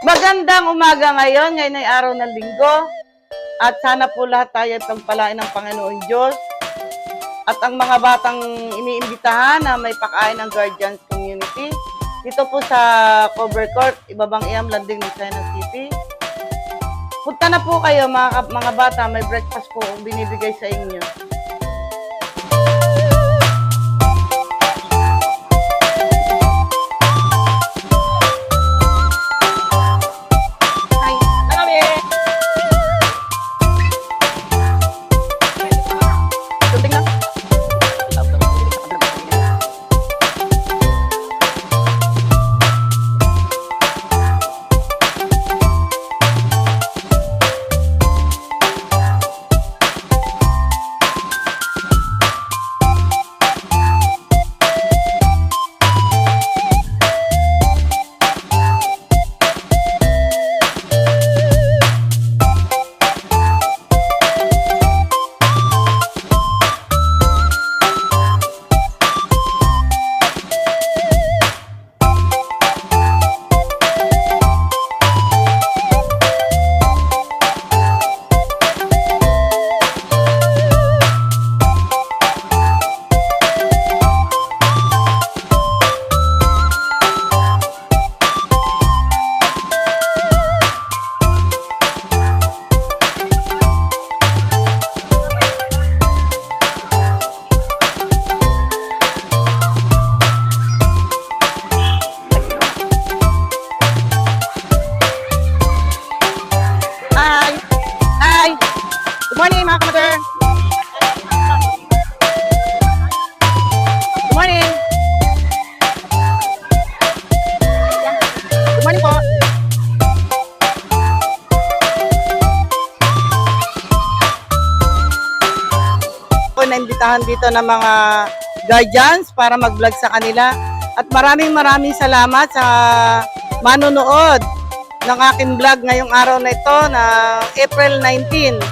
Magandang umaga ngayon. Ngayon ay araw ng linggo. At sana po lahat tayo pagpalain ng Panginoon Diyos. At ang mga batang iniimbitahan na may pakain ng Guardians Community. Dito po sa Cover Court, Ibabang Iam, Landing, Lucena City. Punta na po kayo mga bata. May breakfast po binibigay sa inyo. Good morning, mga kamador. Good morning. Good morning po. Ako naimbitahan dito ng mga guardians para mag-vlog sa kanila. At maraming salamat sa manonood ng aking vlog ngayong araw na ito na April 19.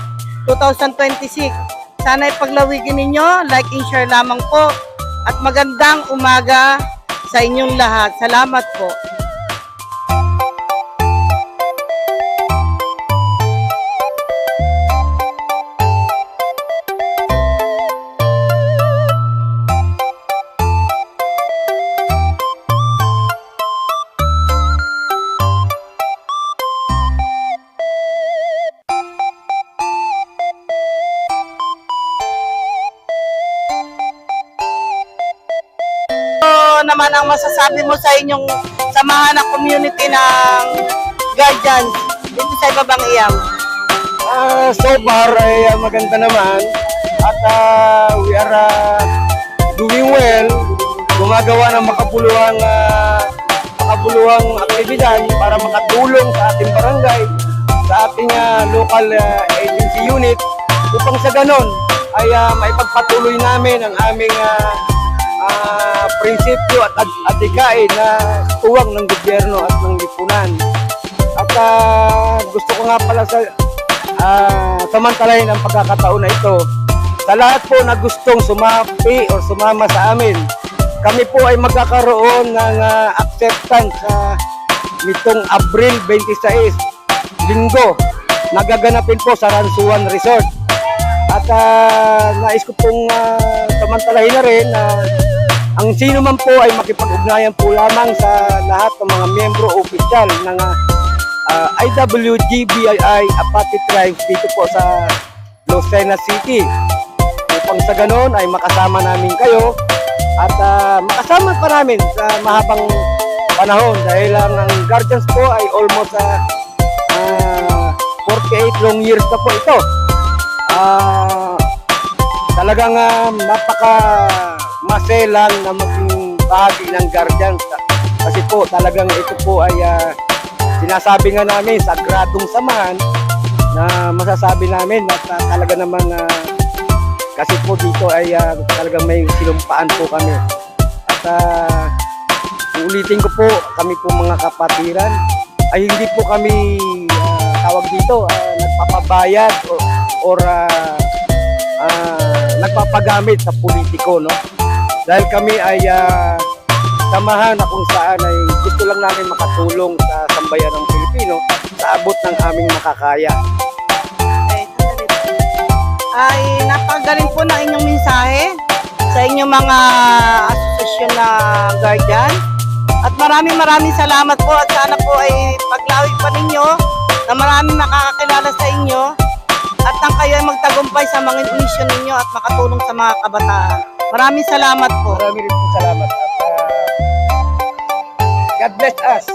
2026. Sana ipaglawigin ninyo, like and share lamang po. At magandang umaga sa inyong lahat. Salamat po. Naman ang masasabi mo sa inyong samahan ng community ng Guardians dito sa Ibabang Iam? So far ay maganda naman at we are doing well, gumagawa ng makabuluhang aktibidad para makatulong sa ating barangay, sa ating local agency unit upang sa ganon ay maipagpatuloy namin ang aming prinsipyo at adikain na tuwag ng gobyerno at ng lipunan. At gusto ko nga pala samantalahin ang pagkakataon na ito sa lahat po na gustong sumapi o sumama sa amin. Kami po ay magkakaroon ng acceptance nitong Abril 26, linggo, nagaganapin po sa Ransuan Resort. At nais ko pong samantalahin na rin na ang sino man po ay makipag-ugnayan po lamang sa lahat ng mga miyembro opisyal ng IWGBII Apati Tribes dito po sa Lucena City. Upang sa ganon ay makasama namin kayo at makasama pa namin sa mahabang panahon dahil ang Guardians po ay almost 48 long years na po ito. Talagang maselang na maging bahagi ng Guardians kasi po talagang ito po ay sinasabi nga namin sa gradong samahan na masasabi namin na talaga namang kasi po dito ay talagang may sinumpaan po kami at uulitin ko po, kami po mga kapatiran ay hindi po kami tawag dito nagpapabayad or nagpapagamit sa politiko, no? Dahil kami ay samahan na kung saan ay gusto lang namin makatulong sa sambayan ng Pilipino sa abot ng aming makakaya. Okay, sandali po. Ay napakagaling po ng inyong mensahe sa inyong mga asosasyon na guardian. At maraming salamat po at sana po ay paglawig pa ninyo na maraming nakakakilala sa inyo at nang kayo ay magtagumpay sa mga mission ninyo at makatulong sa mga kabataan. Maraming salamat po. Marami rin po salamat at God bless us.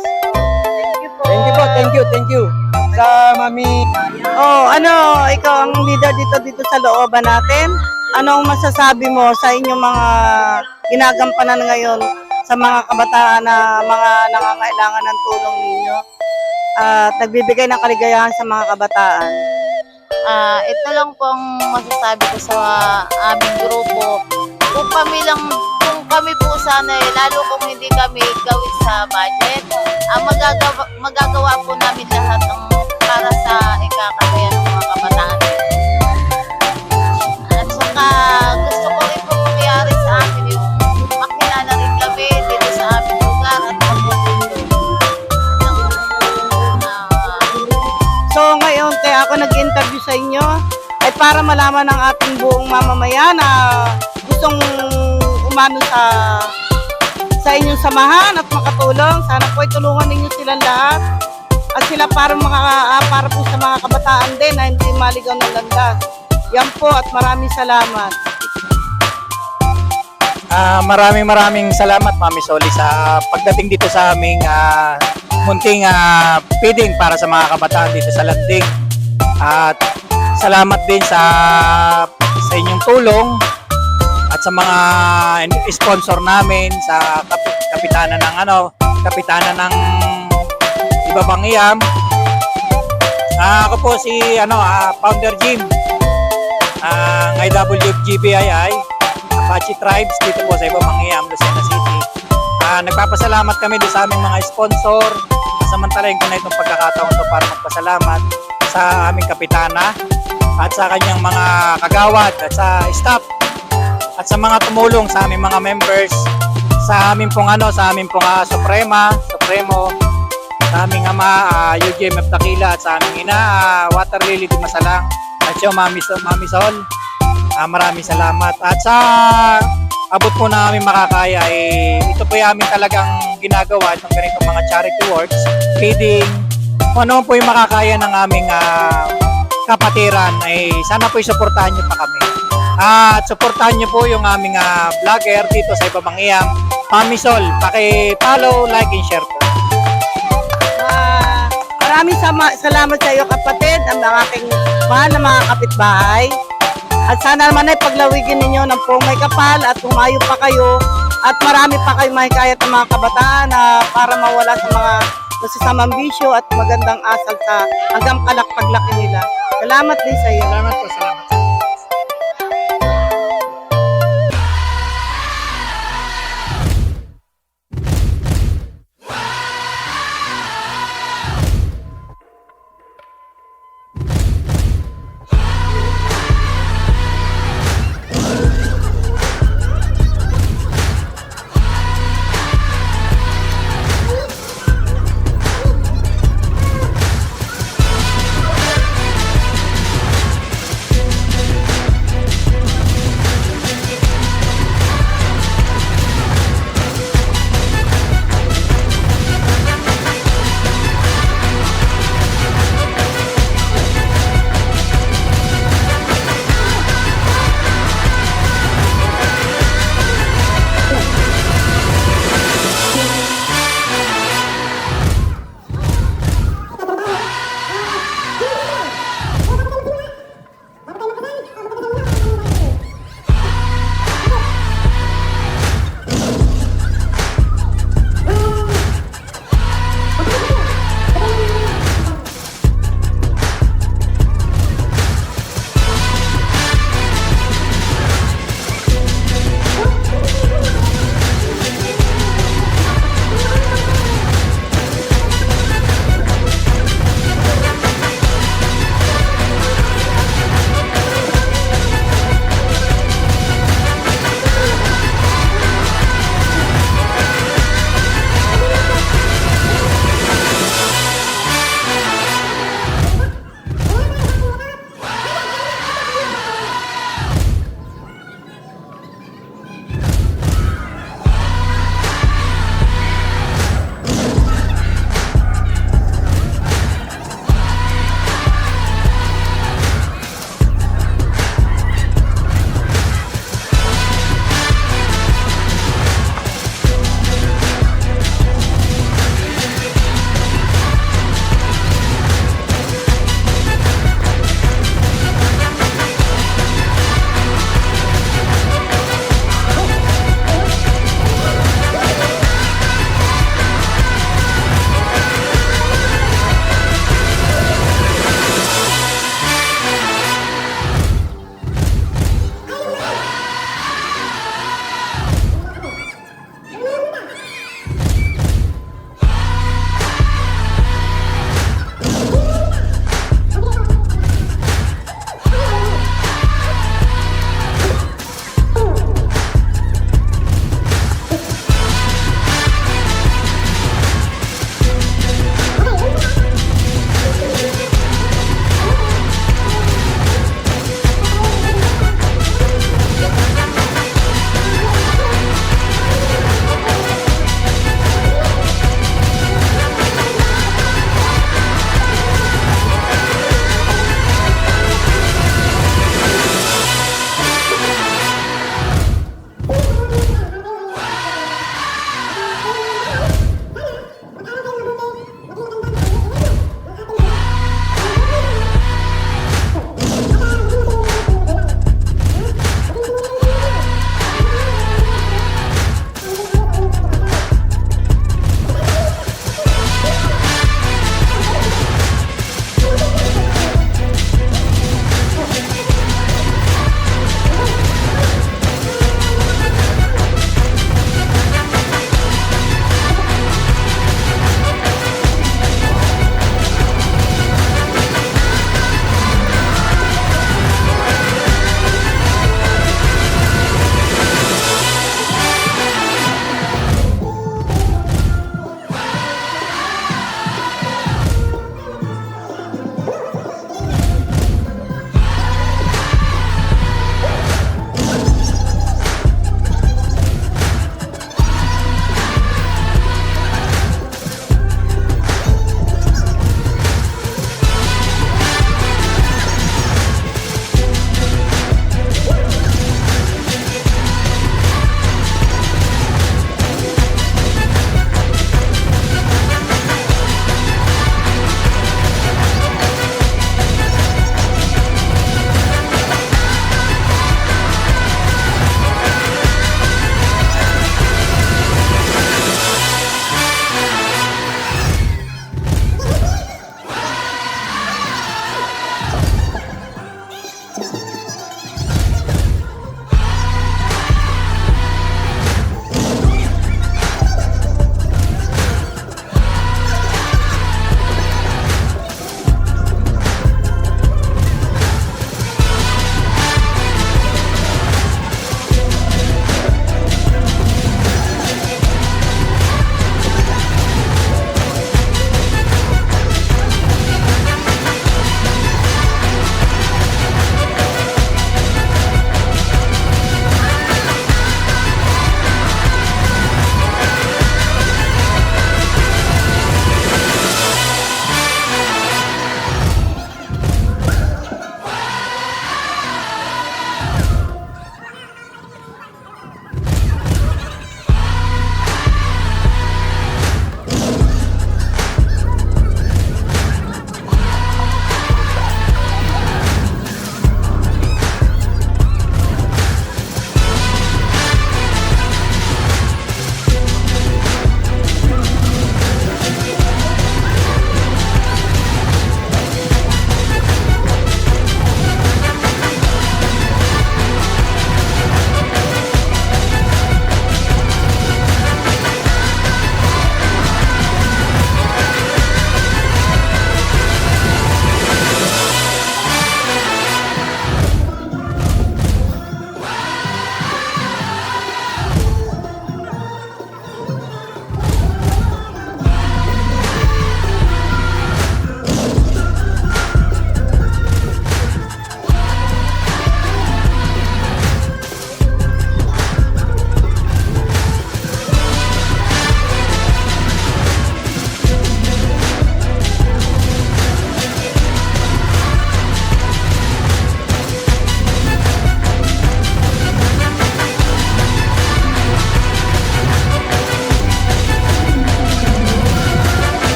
Thank you po. Thank you sa Mami. Oh, ano, ikaw ang leader dito sa looban natin. Anong masasabi mo sa inyong mga ginagampanan ngayon sa mga kabataan na mga nangangailangan ng tulong ninyo at nagbibigay ng kaligayahan sa mga kabataan? Ito lang pong masasabi ko sa aming grupo. Kung kami po sana, lalo kung hindi kami gawin sa budget, magagawa po namin lahat ng para sa ikakatayan ng mga kabataan. At saka gusto ko rin po mangyari sa amin yung makilala rin kami dito sa aming lugar at So ngayon, kaya ako nag-interview sa inyo ay para malaman ng ating buong mamamayan na gustong umano sa inyong samahan at makatulong. Sana po ay tulungan ninyo silang lahat at sila para po sa mga kabataan din na hindi maligaw ng landas. Yan po at maraming salamat. Maraming salamat, Mami Soli, sa pagdating dito sa aming munting feeding para sa mga kabataan dito sa Landing. At salamat din sa inyong tulong at sa mga sponsor namin sa kapitanan ng Ibabang Iyam. Ako po si Founder Jim ng IWGBII Apache Tribes dito po sa Ibabang Iyam, Lucena City. Nagpapasalamat kami din sa aming mga sponsor. Samantalahin ko na itong pagkakataon to para magpasalamat sa aming kapitana at sa kanyang mga kagawad at sa staff at sa mga tumulong sa aming mga members, sa aming pong Supremo, sa aming ama UGMF Dakila at sa aming ina Water Lily Di Masalang at siya Mami Sol. Maraming salamat. At sa abot po na aming makakaya, ito po yung aming talagang ginagawa itong ganitong mga charity works, feeding, kung ano po yung makakaya ng aming kapatiran, sana po isuportahan nyo pa kami. At suportahan nyo po yung aming vlogger dito sa Ibabang Iyam, Mami Sol. Paki-follow, like, and share po. Maraming salamat sa iyo kapatid, ang aking mahal na mga kapitbahay. At sana naman ay paglawigin ninyo ng pong may kapal at humayo pa kayo at marami pa kayo mahikayat ng mga kabataan para mawala sa mga masasamang bisyo at magandang asal sa hanggang paglaki nila. Salamat din sa iyo. Salamat po, salamat.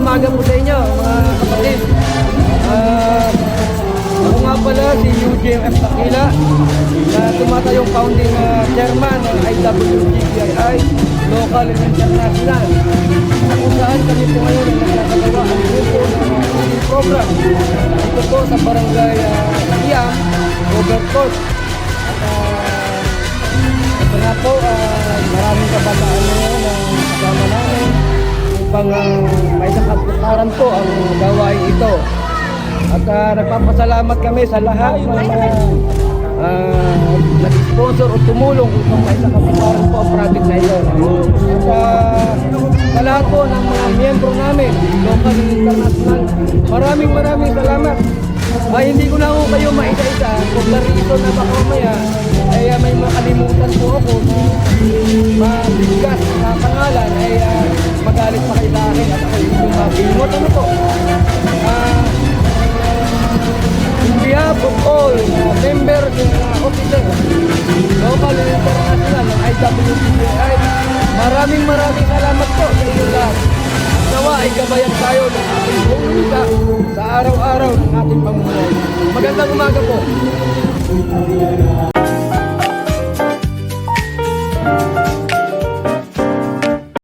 umaga po sa inyo, mga kapatid. Ako nga pala si UJMF Takila, na tumatayong founding chairman ng IWGPII, local and international. Kung saan kami po ngayon ang nakakagawa ang grupo ng feeding program. Ito po sa barangay Iam, Overcourt. Ito nga po, maraming kabataan ngayon ang kasama namin upang may sakatukaran po ang gawain ito. At nagpapasalamat kami sa lahat ng mga nag-sponsor o tumulong upang may sakatukaran po ang project na ito. At sa lahat po ng mga miyembro namin, local and international, maraming salamat. Hindi ko na ako kayo maisa-isa kung reason na baka mamaya ay may makalimutan po ako na mabigas na pangalan ay magalit pa kayo sa akin at ako yung mabimot. Ano po? In behalf of all members and officers, local and international ng IWGPI, maraming salamat po sa inyo lahat. Nawa ay gabayan tayo ng ating buong lusa sa araw-araw ng ating pamumuhay. Magandang umaga po.